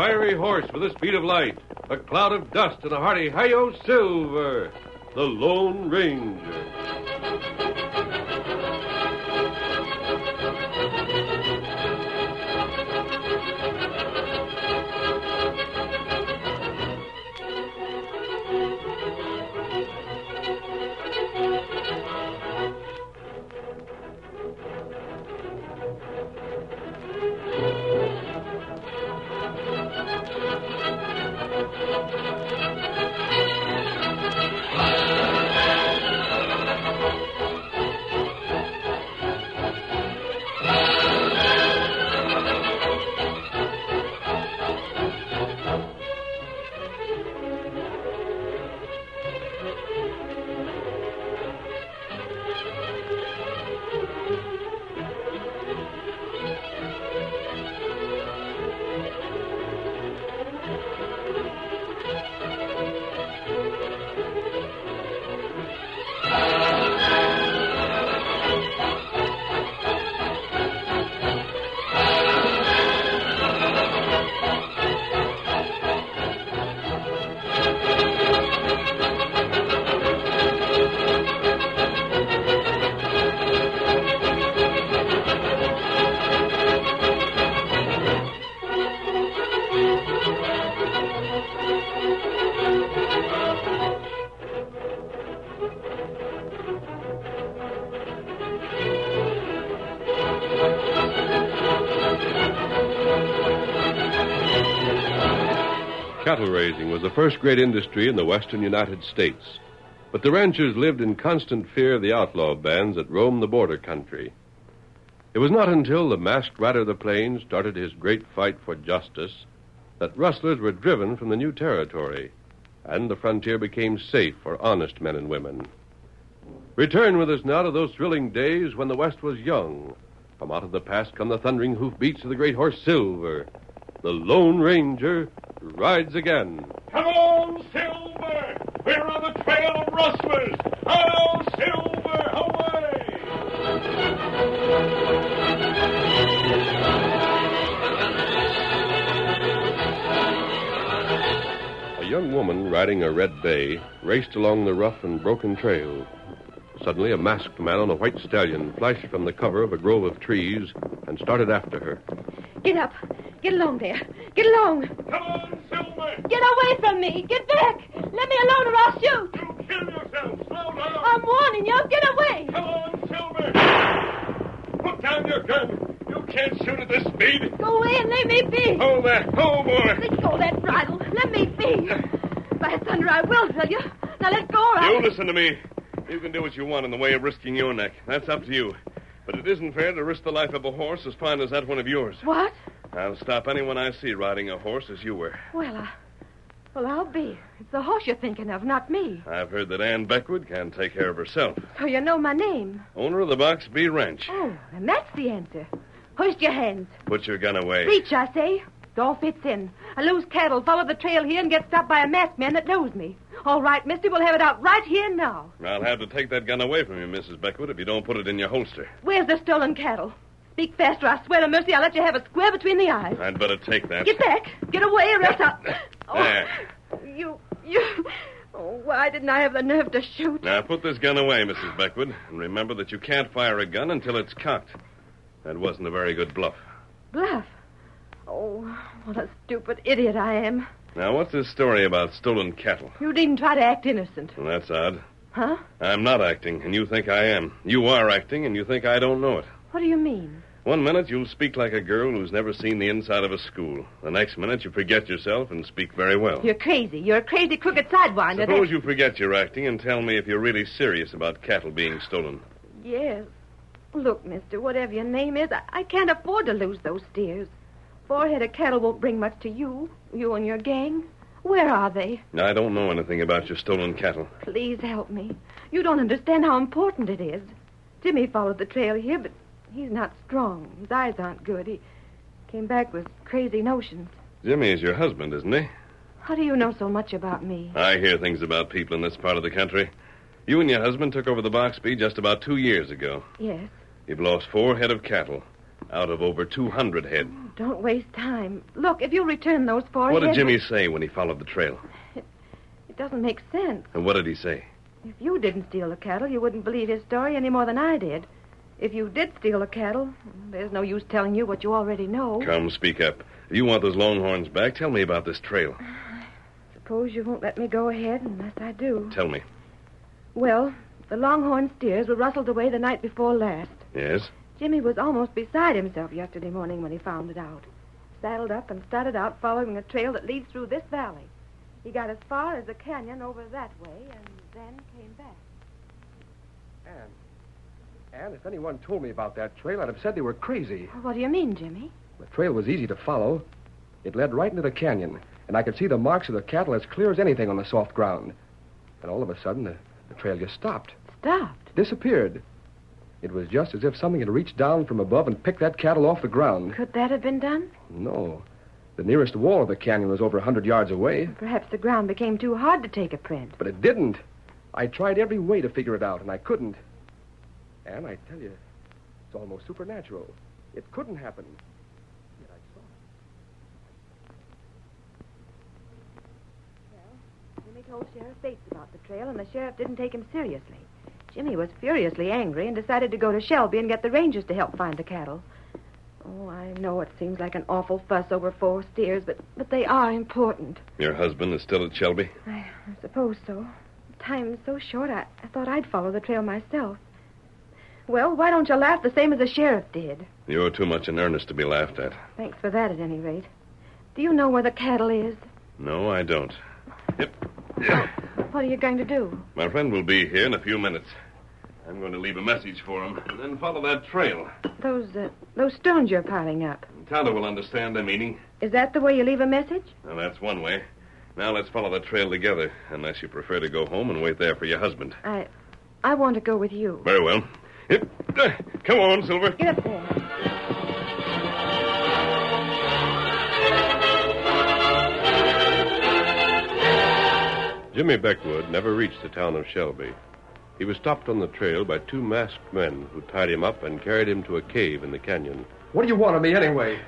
fiery horse with the speed of light, a cloud of dust, and a hearty hi-yo Silver, the Lone Ranger. Cattle raising was the first great industry in the western United States, but the ranchers lived in constant fear of the outlaw bands that roamed the border country. It was not until the masked rider of the plains started his great fight for justice that rustlers were driven from the new territory, and the frontier became safe for honest men and women. Return with us now to those thrilling days when the West was young. From out of the past come the thundering hoofbeats of the great horse Silver. The Lone Ranger rides again. Come on, Silver! We're on the trail of rustlers! Hello, Silver! Away! A young woman riding a red bay raced along the rough and broken trail. Suddenly, a masked man on a white stallion flashed from the cover of a grove of trees and started after her. Get up. Get along there. Get along. Come on, Silver! Get away from me. Get back. Let me alone or I'll shoot. You kill yourself! Slow down! I'm warning you. Get away. Come on, Silver! Put down your gun! You can't shoot at this speed! Go away and let me be. Hold that! Hold, boy! Let go of that bridle. Let me be. By thunder, I will tell you. Now let go or You listen to me. You can do what you want in the way of risking your neck. That's up to you. But it isn't fair to risk the life of a horse as fine as that one of yours. What? I'll stop anyone I see riding a horse as you were. Well, I'll be. It's the horse you're thinking of, not me. I've heard that Ann Beckwood can take care of herself. So you know my name. Owner of the Box B Ranch. Oh, and that's the answer. Hoist your hands. Put your gun away. Reach, I say. All fits in. I lose cattle, follow the trail here, and get stopped by a masked man that knows me. All right, mister, we'll have it out right here now. I'll have to take that gun away from you, Mrs. Beckwood, if you don't put it in your holster. Where's the stolen cattle? Speak faster, I swear to mercy, I'll let you have a square between the eyes. I'd better take that. Get back. Get away, or else I'll... There. You... Oh, why didn't I have the nerve to shoot? Now, put this gun away, Mrs. Beckwood, and remember that you can't fire a gun until it's cocked. That wasn't a very good bluff. Bluff? Oh, what a stupid idiot I am. Now, what's this story about stolen cattle? You needn't try to act innocent. Well, that's odd. Huh? I'm not acting, and you think I am. You are acting, and you think I don't know it. What do you mean? One minute you'll speak like a girl who's never seen the inside of a school. The next minute you forget yourself and speak very well. You're crazy. You're a crazy, crooked sidewinder. Suppose you forget your acting and tell me if you're really serious about cattle being stolen. Yes. Look, mister, whatever your name is, I can't afford to lose those steers. 4 head of cattle won't bring much to you and your gang. Where are they? I don't know anything about your stolen cattle. Please help me. You don't understand how important it is. Jimmy followed the trail here, but he's not strong. His eyes aren't good. He came back with crazy notions. Jimmy is your husband, isn't he? How do you know so much about me? I hear things about people in this part of the country. You and your husband took over the Box B just about 2 years ago. Yes. You've lost 4 head of cattle out of over 200 head. don't waste time. Look, if you return those four... What did Jimmy say when he followed the trail? It doesn't make sense. And what did he say? If you didn't steal the cattle, you wouldn't believe his story any more than I did. If you did steal the cattle, there's no use telling you what you already know. Come, speak up. If you want those Longhorns back, tell me about this trail. Suppose you won't let me go ahead unless I do. Tell me. Well, the Longhorn steers were rustled away the night before last. Yes? Jimmy was almost beside himself yesterday morning when he found it out. Saddled up and started out following a trail that leads through this valley. He got as far as the canyon over that way and then came back. Anne, if anyone told me about that trail, I'd have said they were crazy. What do you mean, Jimmy? The trail was easy to follow. It led right into the canyon, and I could see the marks of the cattle as clear as anything on the soft ground. And all of a sudden, the trail just stopped. Stopped? Disappeared. It was just as if something had reached down from above and picked that cattle off the ground. Could that have been done? No. The nearest wall of the canyon was over 100 yards away. Perhaps the ground became too hard to take a print. But it didn't. I tried every way to figure it out, and I couldn't. And I tell you, it's almost supernatural. It couldn't happen. Yet I saw it. Well, Jimmy told Sheriff Bates about the trail, and the sheriff didn't take him seriously. Jimmy was furiously angry and decided to go to Shelby and get the rangers to help find the cattle. Oh, I know it seems like an awful fuss over 4 steers, but they are important. Your husband is still at Shelby? I suppose so. Time's so short, I thought I'd follow the trail myself. Well, why don't you laugh the same as the sheriff did? You're too much in earnest to be laughed at. Thanks for that, at any rate. Do you know where the cattle is? No, I don't. Yep. What are you going to do? My friend will be here in a few minutes. I'm going to leave a message for him and then follow that trail. Those stones you're piling up. Tonto will understand the meaning. Is that the way you leave a message? Well, that's one way. Now let's follow the trail together, unless you prefer to go home and wait there for your husband. I want to go with you. Very well. Yep. Come on, Silver. Get up there. Jimmy Beckwood never reached the town of Shelby. He was stopped on the trail by 2 masked men who tied him up and carried him to a cave in the canyon. What do you want of me, anyway?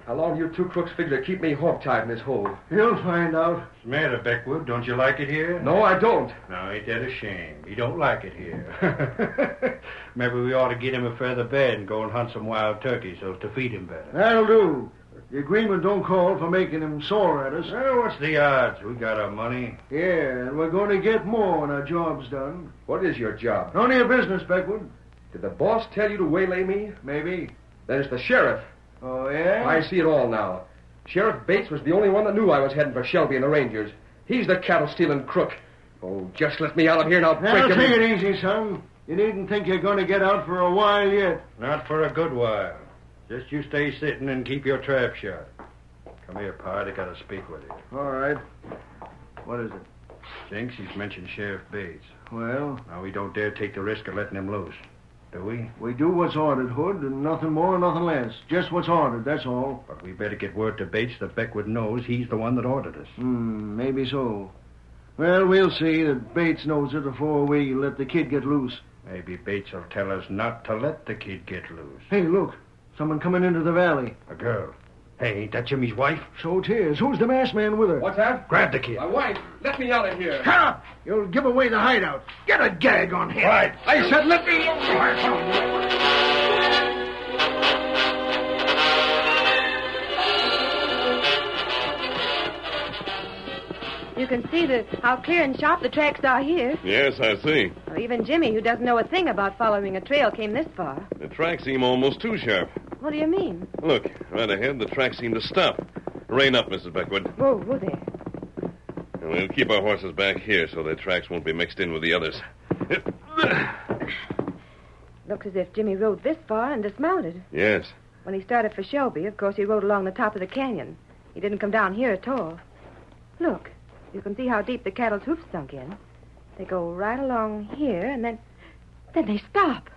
How long do you 2 crooks figure to keep me hog-tied in this hole? You'll find out. What's the matter, Beckwood? Don't you like it here? No, I don't. No, ain't that a shame? You don't like it here. Maybe we ought to get him a feather bed and go and hunt some wild turkeys so as to feed him better. That'll do. The agreement don't call for making him sore at us. Well, what's the odds? We got our money. Yeah, and we're going to get more when our job's done. What is your job? None of your business, Beckwood. Did the boss tell you to waylay me? Maybe. Then it's the sheriff. Oh, yeah? I see it all now. Sheriff Bates was the only one that knew I was heading for Shelby and the Rangers. He's the cattle-stealing crook. Oh, just let me out of here and I'll break Now, him. take it easy, son. You needn't think you're going to get out for a while yet. Not for a good while. Just you stay sitting and keep your trap shut. Come here, Pard. I got to speak with you. All right. What is it? Jinx, he's mentioned Sheriff Bates. Well, Now, we don't dare take the risk of letting him loose. Do we? we do what's ordered, Hood, and nothing more, nothing less. Just what's ordered, that's all. But we better get word to Bates that Beckwood knows he's the one that ordered us. Maybe so. Well, we'll see that Bates knows it before we let the kid get loose. Maybe Bates will tell us not to let the kid get loose. Hey, look. Someone coming into the valley. A girl. Hey, ain't that Jimmy's wife? So 'tis. Who's the masked man with her? What's that? Grab the kid. My wife. Let me out of here. Shut up! You'll give away the hideout. Get a gag on him. Right. I said let me alone. You can see how clear and sharp the tracks are here. Yes, I see. Well, even Jimmy, who doesn't know a thing about following a trail, came this far. The tracks seem almost too sharp. What do you mean? Look, right ahead, the tracks seem to stop. Rein up, Mrs. Beckwood. Whoa there. And we'll keep our horses back here so their tracks won't be mixed in with the others. Looks as if Jimmy rode this far and dismounted. Yes. When he started for Shelby, of course, he rode along the top of the canyon. He didn't come down here at all. Look, you can see how deep the cattle's hoofs sunk in. They go right along here, and then they stop.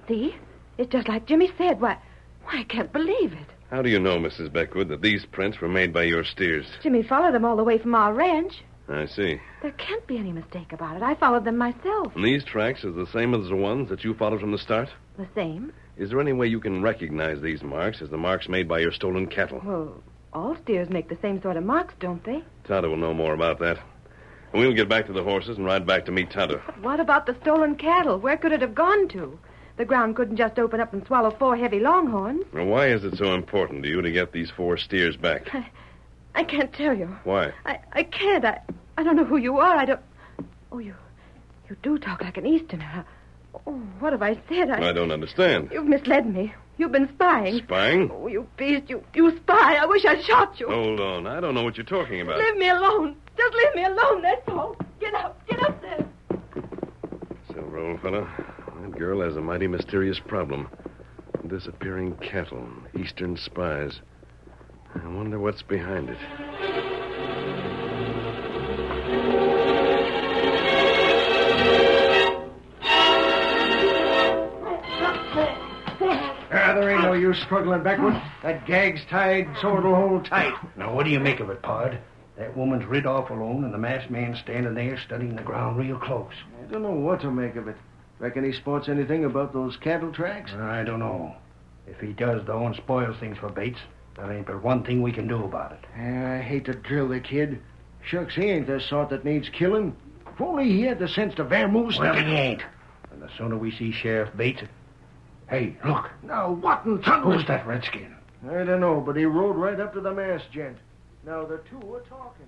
See? It's just like Jimmy said. Why, I can't believe it. How do you know, Mrs. Beckwood, that these prints were made by your steers? Jimmy followed them all the way from our ranch. I see. There can't be any mistake about it. I followed them myself. And these tracks are the same as the ones that you followed from the start? The same? Is there any way you can recognize these marks as the marks made by your stolen cattle? Well, all steers make the same sort of marks, don't they? Tonto will know more about that. And we'll get back to the horses and ride back to meet Tonto. But what about the stolen cattle? Where could it have gone to? The ground couldn't just open up and swallow 4 heavy longhorns. Well, why is it so important to you to get these 4 steers back? I can't tell you. Why? I can't. I don't know who you are. I don't... Oh, you do talk like an Easterner. Oh, what have I said? I don't understand. You've misled me. You've been spying. Spying? Oh, you beast. You spy. I wish I'd shot you. Hold on. I don't know what you're talking about. Leave me alone. Just leave me alone, that's all. Get up. Get up there. Silver, old fellow, that girl has a mighty mysterious problem. Disappearing cattle, Eastern spies. I wonder what's behind it. There ain't no use struggling backward. That gag's tied so it'll hold tight. Now, what do you make of it, Pod? That woman's rid off alone, and the masked man's standing there studying the ground real close. I don't know what to make of it. Reckon he spots anything about those cattle tracks? I don't know. If he does, though, and spoils things for Bates, there ain't but one thing we can do about it. Yeah, I hate to drill the kid. Shucks, he ain't the sort that needs killing. If only he had the sense to vamoose... Well, he ain't. And the sooner we see Sheriff Bates... Hey, look. Now, what in thunder... Who's that redskin? I don't know, but he rode right up to the masked gent. Now, the two are talking.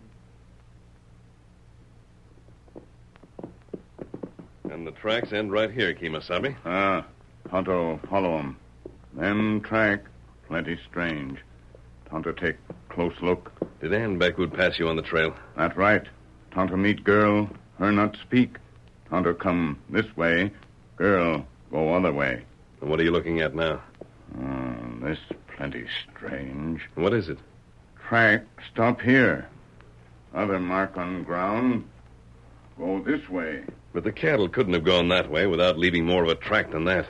And the tracks end right here, Kemosabe. Tonto follow 'em. Them track plenty strange. Tonto take close look. Did Ann Beckwood pass you on the trail? That right. Tonto meet girl, her not speak. Tonto come this way, girl go other way. And what are you looking at now? This plenty strange. What is it? Track stop here. Other mark on ground. Go this way. But the cattle couldn't have gone that way without leaving more of a track than that.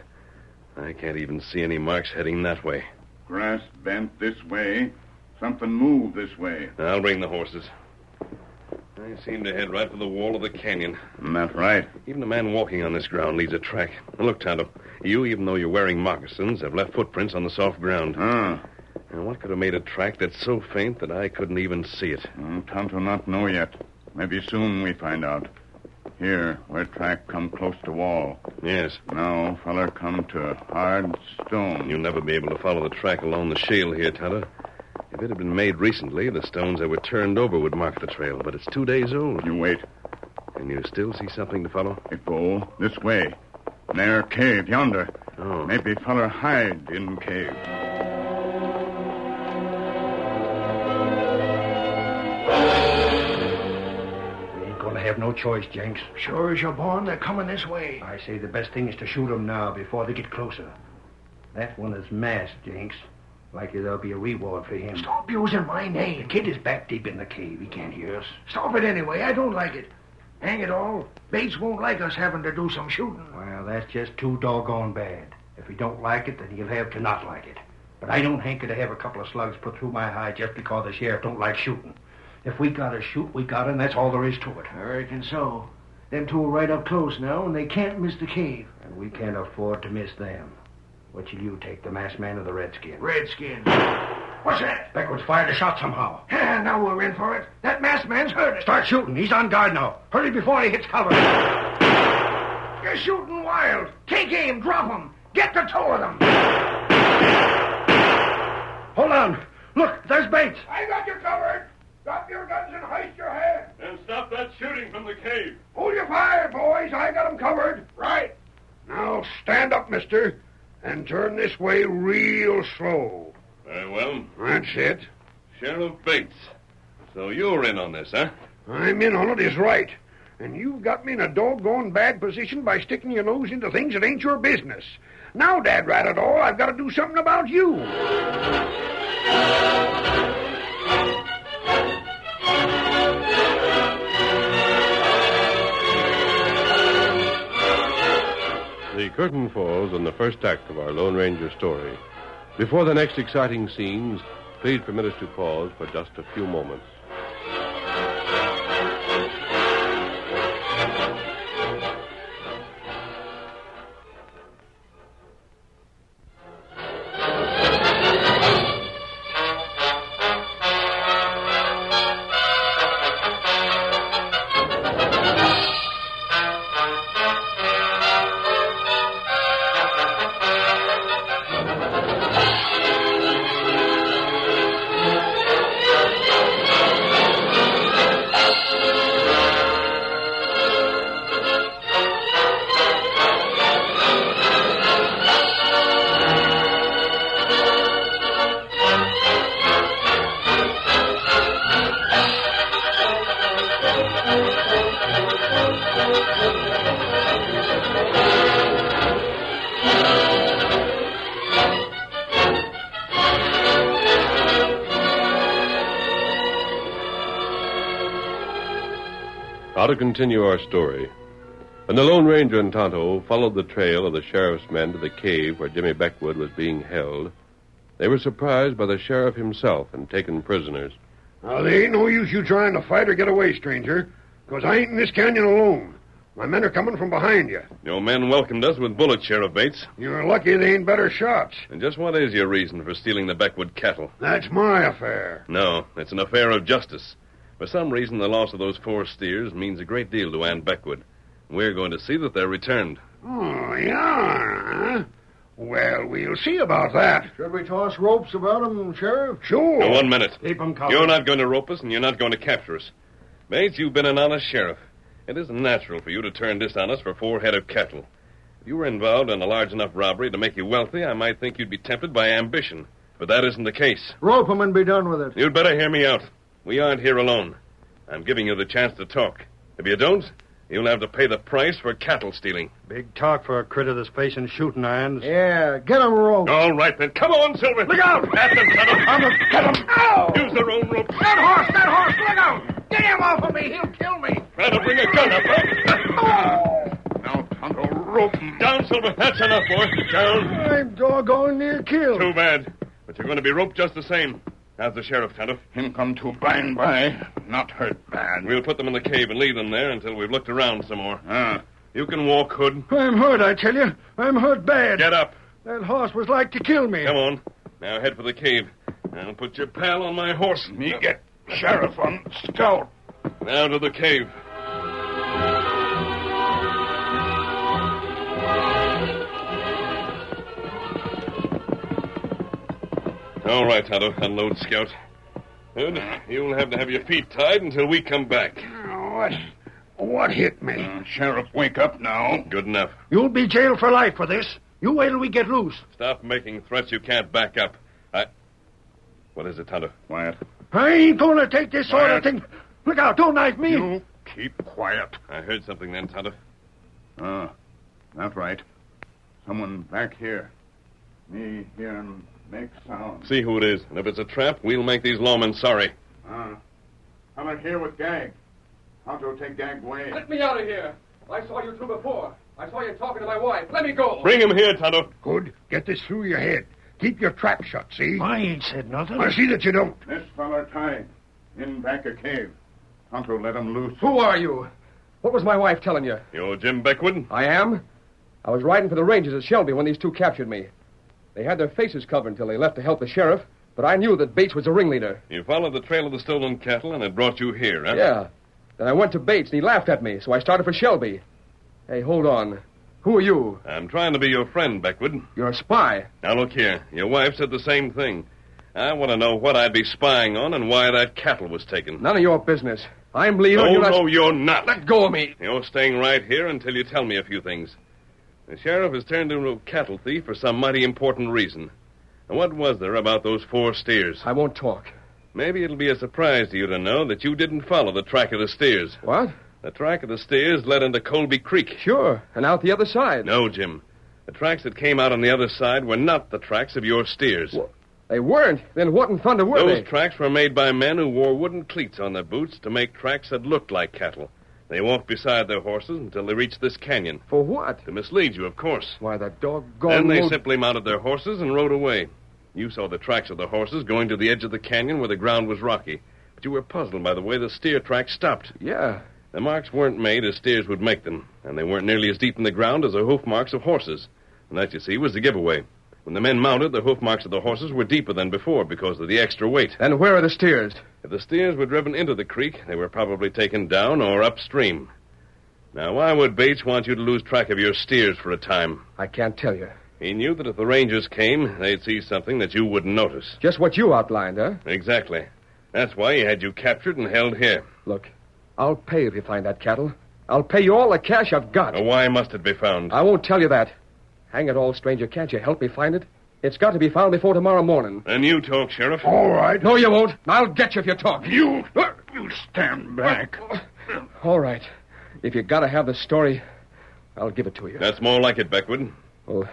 I can't even see any marks heading that way. Grass bent this way. Something moved this way. I'll bring the horses. I seem to head right for the wall of the canyon. That's right. Even a man walking on this ground leaves a track. Now, look, Tonto, you, even though you're wearing moccasins, have left footprints on the soft ground. And what could have made a track that's so faint that I couldn't even see it? Tonto not know yet. Maybe soon we find out. Here, where track come close to wall. Yes. Now, feller come to hard stone. You'll never be able to follow the track along the shale here, Tonto. If it had been made recently, the stones that were turned over would mark the trail, but it's 2 days old. You wait. Can you still see something to follow? It go this way. Near cave yonder. Oh. Maybe feller hide in cave. We ain't gonna have no choice, Jenks. Sure as you're born, they're coming this way. I say the best thing is to shoot 'em now before they get closer. That one is masked, Jenks. Likely there'll be a reward for him. Stop using my The name. kid is back deep in the cave. He can't hear us. Stop it anyway. I don't like it. Hang it all. Bates won't like us having to do some shooting. Well, that's just too doggone bad. If he don't like it, then he'll have to not like it. But I don't hanker to have a couple of slugs put through my hide just because the sheriff don't like shooting. If we gotta shoot, we gotta, and that's all there is to it. I reckon so. Them two are right up close now, and they can't miss the cave. And we can't afford to miss them. Which will you take, the masked man or the redskin? Redskins. What's that? Beckwood's fired a shot somehow. Yeah, now we're in for it. That masked man's hurt us. Start shooting. He's on guard now. Hurry before he hits cover. You're shooting wild. Take aim. Drop them. Get the two of them. Hold on. Look, there's Bates. I got you covered. Drop your guns and hoist your head. And stop that shooting from the cave. Hold your fire, boys. I got them covered. Right. Now stand up, mister, and turn this way real slow. Very well. That's it. Sheriff Bates. So you're in on this, huh? I'm in on it is right. And you've got me in a doggone bad position by sticking your nose into things that ain't your business. Now, Dad rat it all, I've got to do something about you. The curtain falls on the first act of our Lone Ranger story. Before the next exciting scenes, please permit us to pause for just a few moments. Now to continue our story. When the Lone Ranger and Tonto followed the trail of the sheriff's men to the cave where Jimmy Beckwood was being held, they were surprised by the sheriff himself and taken prisoners. Now, there ain't no use you trying to fight or get away, stranger, because I ain't in this canyon alone. My men are coming from behind you. Your men welcomed us with bullets, Sheriff Bates. You're lucky they ain't better shots. And just what is your reason for stealing the Beckwood cattle? That's my affair. No, it's an affair of justice. For some reason, the loss of those 4 steers means a great deal to Ann Beckwood. We're going to see that they're returned. Oh, yeah, huh? Well, we'll see about that. Should we toss ropes about them, Sheriff? Sure. Now, 1 minute. Keep them covered. You're not going to rope us, and you're not going to capture us. Bates, you've been an honest sheriff. It isn't natural for you to turn this on us for 4 head of cattle. If you were involved in a large enough robbery to make you wealthy, I might think you'd be tempted by ambition. But that isn't the case. Rope 'em and be done with it. You'd better hear me out. We aren't here alone. I'm giving you the chance to talk. If you don't, you'll have to pay the price for cattle stealing. Big talk for a critter that's facing shooting irons. Yeah, get 'em roped. All right, then. Come on, Silver. Look out! At them, Tonto. Get him. Ow! Use their own rope. That horse, look out! Get him off of me, he'll kill me. Try to bring a gun up, huh? Now, Tonto, rope 'em. Down, Silver. That's enough, boy. Down. I'm doggone near killed. Too bad. But you're going to be roped just the same. How's the sheriff, Tonto? Him come to by and by. Not hurt bad. We'll put them in the cave and leave them there until we've looked around some more. Ah. You can walk, Hood. I'm hurt, I tell you. I'm hurt bad. Get up. That horse was like to kill me. Come on. Now head for the cave. I'll put your pal on my horse. Me get sheriff on scout. Now to the cave. All right, Tonto. Unload Scout. Good. You'll have to have your feet tied until we come back. What hit me? Sheriff, wake up now. Good enough. You'll be jailed for life for this. You wait till we get loose. Stop making threats you can't back up. What is it, Tonto? Quiet. I ain't going to take this sort of Quiet. thing. Look out, don't knife me. You keep quiet. I heard something then, Tonto. That's right. Someone back here. Me hearing make sound. See who it is. And if it's a trap, we'll make these lawmen sorry. Come here with Gag. Tonto, take Gag away. Let me out of here. I saw you two before. I saw you talking to my wife. Let me go. Bring him here, Tonto. Good. Get this through your head. Keep your trap shut, see? I ain't said nothing. I see that you don't. This feller tied. In back a cave. Tonto, let him loose. Who are you? What was my wife telling you? You're Jim Beckwood? I am. I was riding for the Rangers at Shelby when these two captured me. They had their faces covered until they left to help the sheriff, but I knew that Bates was the ringleader. You followed the trail of the stolen cattle, and it brought you here, huh? Yeah. Then I went to Bates, and he laughed at me, so I started for Shelby. Hey, hold on. Who are you? I'm trying to be your friend, Beckwood. You're a spy. Now, look here. Your wife said the same thing. I want to know what I'd be spying on and why that cattle was taken. None of your business. I'm leaving. You're not. Let go of me. You're staying right here until you tell me a few things. The sheriff has turned into a cattle thief for some mighty important reason. And what was there about those 4 steers? I won't talk. Maybe it'll be a surprise to you to know that you didn't follow the track of the steers. What? The track of the steers led into Colby Creek. Sure. And out the other side. No, Jim. The tracks that came out on the other side were not the tracks of your steers. They weren't. Then what in thunder were Those they? tracks were made by men who wore wooden cleats on their boots to make tracks that looked like cattle. They walked beside their horses until they reached this canyon. For what? To mislead you, of course. Why, the doggone... Then they simply mounted their horses and rode away. You saw the tracks of the horses going to the edge of the canyon where the ground was rocky. But you were puzzled by the way the steer tracks stopped. Yeah. The marks weren't made as steers would make them, and they weren't nearly as deep in the ground as the hoof marks of horses. And that, you see, was the giveaway. When the men mounted, the hoof marks of the horses were deeper than before because of the extra weight. Then where are the steers? If the steers were driven into the creek, they were probably taken down or upstream. Now, why would Bates want you to lose track of your steers for a time? I can't tell you. He knew that if the Rangers came, they'd see something that you wouldn't notice. Just what you outlined, huh? Exactly. That's why he had you captured and held here. Look, I'll pay if you find that cattle. I'll pay you all the cash I've got. Now, why must it be found? I won't tell you that. Hang it all, stranger, can't you help me find it? It's got to be found before tomorrow morning. Then you talk, Sheriff. All right. No, you won't. I'll get you if you talk. You stand back. All right. If you gotta have the story, I'll give it to you. That's more like it, Beckwood. Well,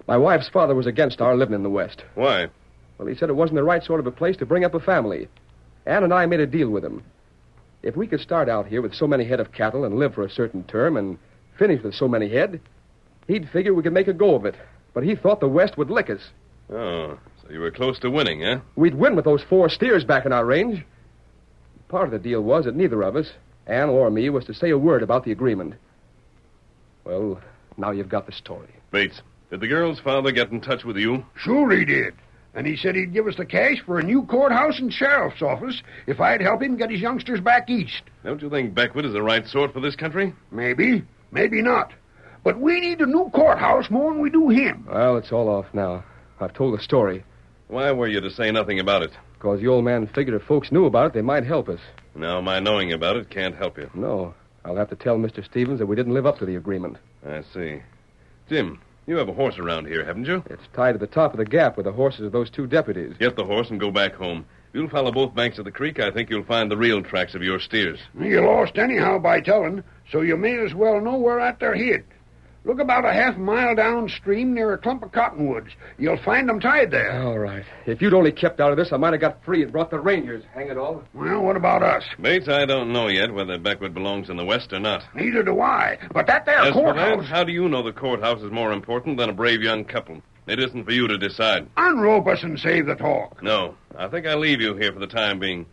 my wife's father was against our living in the West. Why? Well, he said it wasn't the right sort of a place to bring up a family. Ann and I made a deal with him. If we could start out here with so many head of cattle and live for a certain term and finish with so many head, he'd figure we could make a go of it. But he thought the West would lick us. Oh, so you were close to winning, eh? We'd win with those 4 steers back in our range. Part of the deal was that neither of us, Ann or me, was to say a word about the agreement. Well, now you've got the story. Bates, did the girl's father get in touch with you? Sure he did. And he said he'd give us the cash for a new courthouse and sheriff's office if I'd help him get his youngsters back east. Don't you think Beckwood is the right sort for this country? Maybe. Maybe not. But we need a new courthouse more than we do him. Well, it's all off now. I've told the story. Why were you to say nothing about it? Because the old man figured if folks knew about it, they might help us. No, my knowing about it can't help you. No. I'll have to tell Mr. Stevens that we didn't live up to the agreement. I see. Jim, you have a horse around here, haven't you? It's tied to the top of the gap with the horses of those 2 deputies. Get the horse and go back home. If you'll follow both banks of the creek, I think you'll find the real tracks of your steers. You lost anyhow by telling, so you may as well know where at they're hid. Look about a half mile downstream near a clump of cottonwoods. You'll find them tied there. All right. If you'd only kept out of this, I might have got free and brought the Rangers. Hang it all. Well, what about us? Bates, I don't know yet whether Beckwood belongs in the West or not. Neither do I. But that there As for courthouse... that, how do you know the courthouse is more important than a brave young couple? It isn't for you to decide. Unrope us and save the talk. No, I think I'll leave you here for the time being.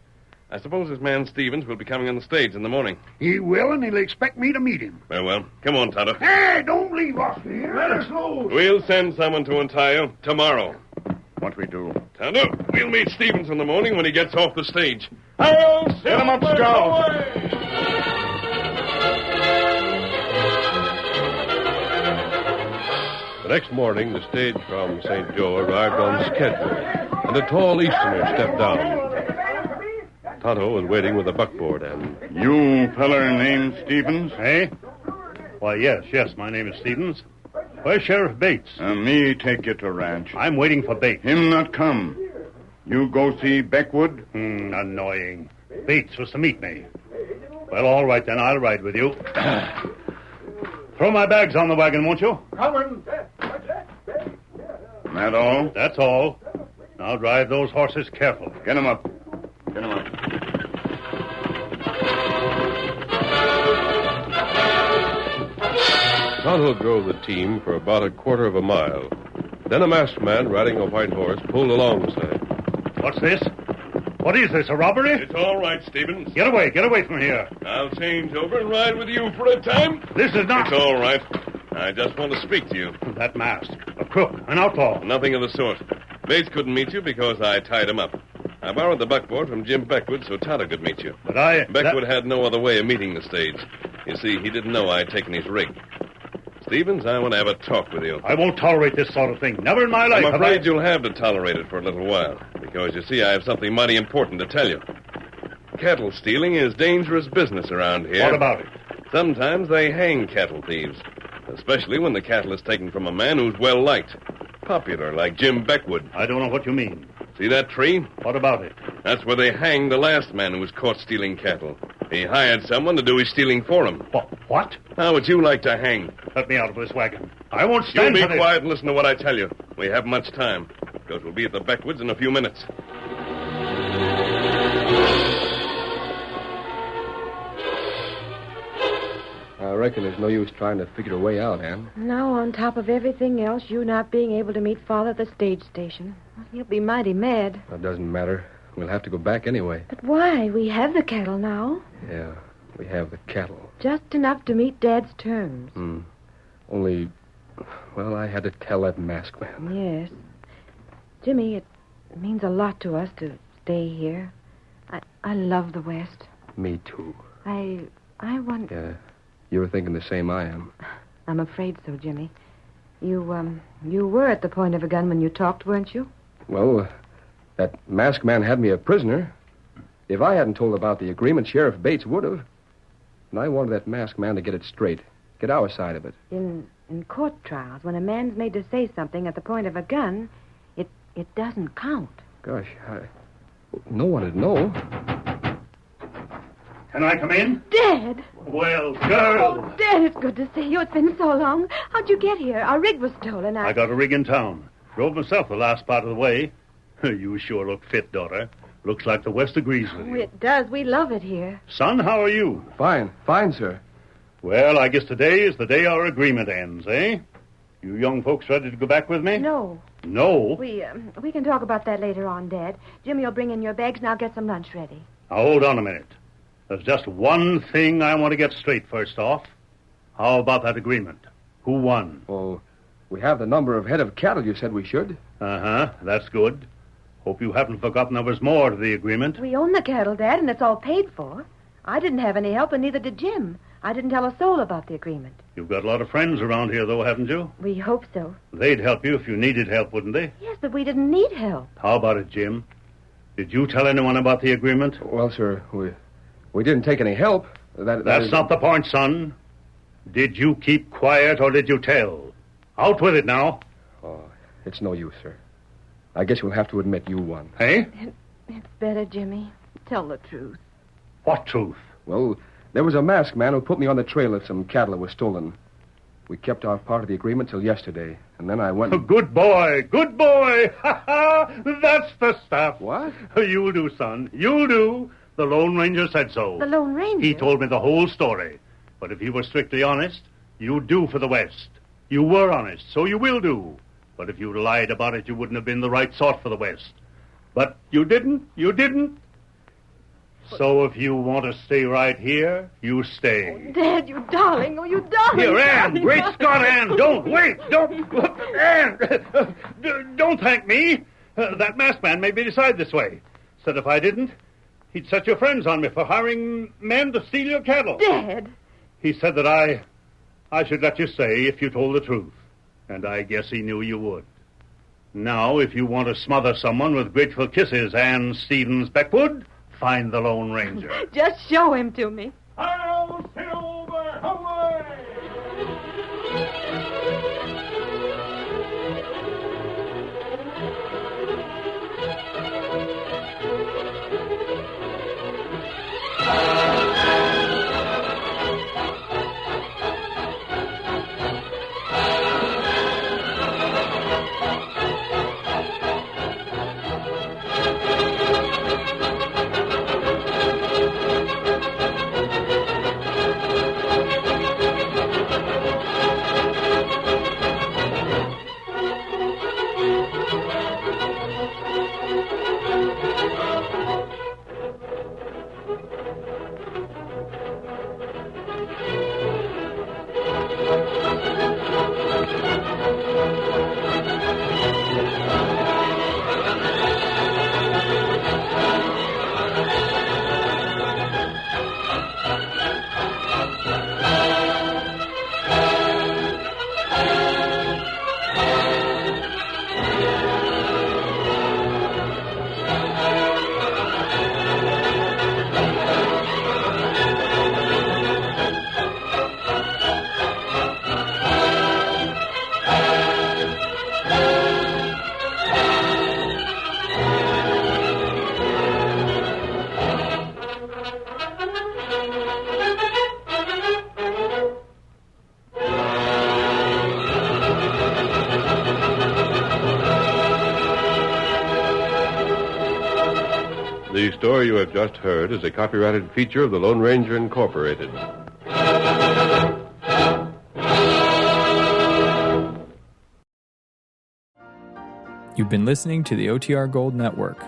I suppose this man Stevens will be coming on the stage in the morning. He will, and he'll expect me to meet him. Very well. Come on, Tonto. Hey, don't leave us here. Let us know. We'll send someone to untie you tomorrow. What we do? Tonto, we'll meet Stevens in the morning when he gets off the stage. I'll Get him up, Scout. The next morning, the stage from St. Joe arrived on schedule, and a tall Easterner stepped down. Tonto was waiting with a buckboard, and... You feller named Stevens? Eh? Why, yes, my name is Stevens. Where's Sheriff Bates? Me take you to ranch. I'm waiting for Bates. Him not come. You go see Beckwood? Annoying. Bates was to meet me. Well, all right, then. I'll ride with you. Throw my bags on the wagon, won't you? Coming. That all? That's all. Now drive those horses careful. Get him up. Get him up. Tonto drove the team for about a quarter of a mile. Then a masked man riding a white horse pulled alongside. What's this? What is this, a robbery? It's all right, Stevens. Get away from here. I'll change over and ride with you for a time. This is not... It's all right. I just want to speak to you. That mask. A crook. An outlaw. Nothing of the sort. Bates couldn't meet you because I tied him up. I borrowed the buckboard from Jim Beckwood so Tonto could meet you. But Beckwood had no other way of meeting the stage. You see, he didn't know I had taken his rig. Stevens, I want to have a talk with you. I won't tolerate this sort of thing. Never in my life. I'm afraid you'll have to tolerate it for a little while. Because, you see, I have something mighty important to tell you. Cattle stealing is dangerous business around here. What about it? Sometimes they hang cattle thieves. Especially when the cattle is taken from a man who's well-liked. Popular, like Jim Beckwood. I don't know what you mean. See that tree? What about it? That's where they hanged the last man who was caught stealing cattle. He hired someone to do his stealing for him. What? How would you like to hang? Let me out of this wagon. I won't You stand be for this. quiet and listen to what I tell you. We haven't much time, because we'll be at the Beckwoods in a few minutes. I reckon there's no use trying to figure a way out, Ann. Now, on top of everything else, you not being able to meet Father at the stage station. He'll be mighty mad. That doesn't matter. We'll have to go back anyway. But why? We have the cattle now. Yeah, we have the cattle. Just enough to meet Dad's terms. Only, well, I had to tell that masked man. Yes. Jimmy, it means a lot to us to stay here. I love the West. Me too. I want... Yeah, you were thinking the same I am. I'm afraid so, Jimmy. You were at the point of a gun when you talked, weren't you? Well, that masked man had me a prisoner. If I hadn't told about the agreement, Sheriff Bates would have. And I wanted that masked man to get it straight. Get our side of it. In court trials, when a man's made to say something at the point of a gun, it doesn't count. Gosh, no one would know. Can I come in? Dad! Well, girl. Oh, Dad, it's good to see you. It's been so long. How'd you get here? Our rig was stolen. I got a rig in town. Drove myself the last part of the way. You sure look fit, daughter. Looks like the West agrees with Oh, you. it does. We love it here. Son, how are you? Fine, sir. Well, I guess today is the day our agreement ends, eh? You young folks ready to go back with me? No. No? We can talk about that later on, Dad. Jimmy will bring in your bags, and I'll get some lunch ready. Now, hold on a minute. There's just one thing I want to get straight first off. How about that agreement? Who won? Well, we have the number of head of cattle you said we should. Uh-huh, that's good. Hope you haven't forgotten there was more to the agreement. We own the cattle, Dad, and it's all paid for. I didn't have any help, and neither did Jim. I didn't tell a soul about the agreement. You've got a lot of friends around here, though, haven't you? We hope so. They'd help you if you needed help, wouldn't they? Yes, but we didn't need help. How about it, Jim? Did you tell anyone about the agreement? Well, sir, we didn't take any help. That's not the point, son. Did you keep quiet or did you tell? Out with it now. Oh, it's no use, sir. I guess we'll have to admit you won. Hey? It's better, Jimmy. Tell the truth. What truth? Well, there was a masked man who put me on the trail of some cattle that was stolen. We kept our part of the agreement till yesterday, and then I went... Good boy! Good boy! Ha ha! That's the stuff. What? You'll do, son. You'll do. The Lone Ranger said so. The Lone Ranger? He told me the whole story. But if you were strictly honest, you'd do for the West. You were honest, so you will do. But if you lied about it, you wouldn't have been the right sort for the West. But you didn't. You didn't. So if you want to stay right here, you stay. Dad, you darling. Oh, you darling. Here, Ann. darling. Great Scott, Ann. Don't. Wait. Don't. Ann. Don't thank me. That masked man made me decide this way. Said if I didn't, he'd set your friends on me for hiring men to steal your cattle. Dad. He said that I should let you stay if you told the truth. And I guess he knew you would. Now, if you want to smother someone with grateful kisses, Ann Stevens Beckwood, find the Lone Ranger. Just show him to me. I'll silver away! The story you have just heard is a copyrighted feature of the Lone Ranger Incorporated. You've been listening to the OTR Gold Network.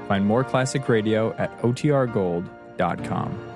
Find more classic radio at otrgold.com.